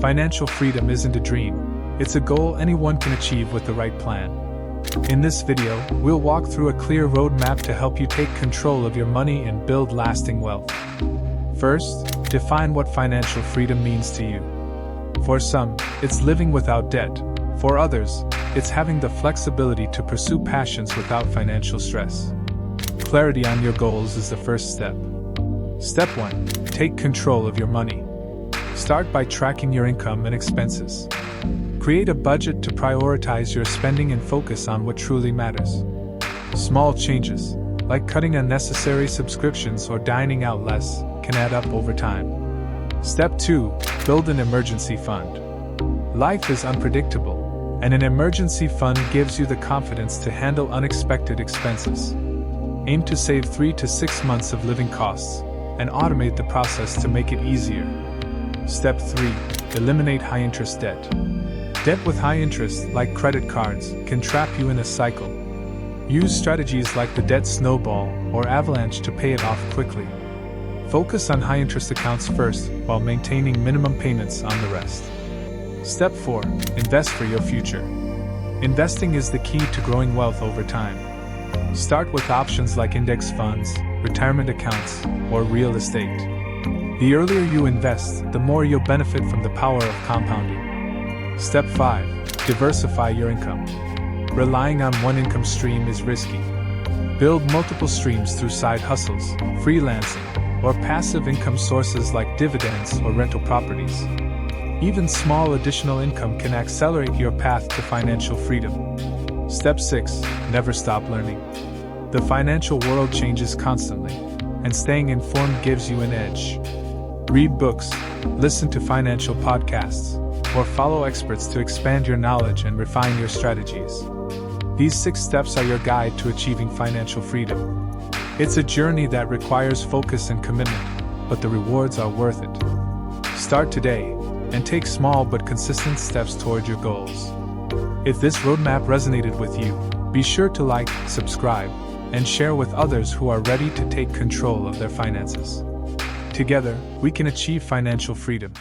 Financial freedom isn't a dream, it's a goal anyone can achieve with the right plan. In this video, we'll walk through a clear roadmap to help you take control of your money and build lasting wealth. First, define what financial freedom means to you. For some, it's living without debt. For others, it's having the flexibility to pursue passions without financial stress. Clarity on your goals is the first step. Step 1. Take control of your money. Start by tracking your income and expenses. Create a budget to prioritize your spending and focus on what truly matters. Small changes, like cutting unnecessary subscriptions or dining out less, can add up over time. Step 2. Build an emergency fund. Life is unpredictable, and an emergency fund gives you the confidence to handle unexpected expenses. Aim to save 3 to 6 months of living costs, and automate the process to make it easier. Step 3. Eliminate high-interest debt. Debt with high interest, like credit cards, can trap you in a cycle. Use strategies like the debt snowball or avalanche to pay it off quickly. Focus on high-interest accounts first, while maintaining minimum payments on the rest. Step 4. Invest for your future. Investing is the key to growing wealth over time. Start with options like index funds, retirement accounts, or real estate. The earlier you invest, the more you'll benefit from the power of compounding. Step 5. Diversify your income. Relying on one income stream is risky. Build multiple streams through side hustles, freelancing, or passive income sources like dividends or rental properties. Even small additional income can accelerate your path to financial freedom. Step 6. Never stop learning. The financial world changes constantly, and staying informed gives you an edge. Read books, listen to financial podcasts, or follow experts to expand your knowledge and refine your strategies. These 6 steps are your guide to achieving financial freedom. It's a journey that requires focus and commitment, but the rewards are worth it. Start today, and take small but consistent steps toward your goals. If this roadmap resonated with you, be sure to like, subscribe, and share with others who are ready to take control of their finances. Together, we can achieve financial freedom.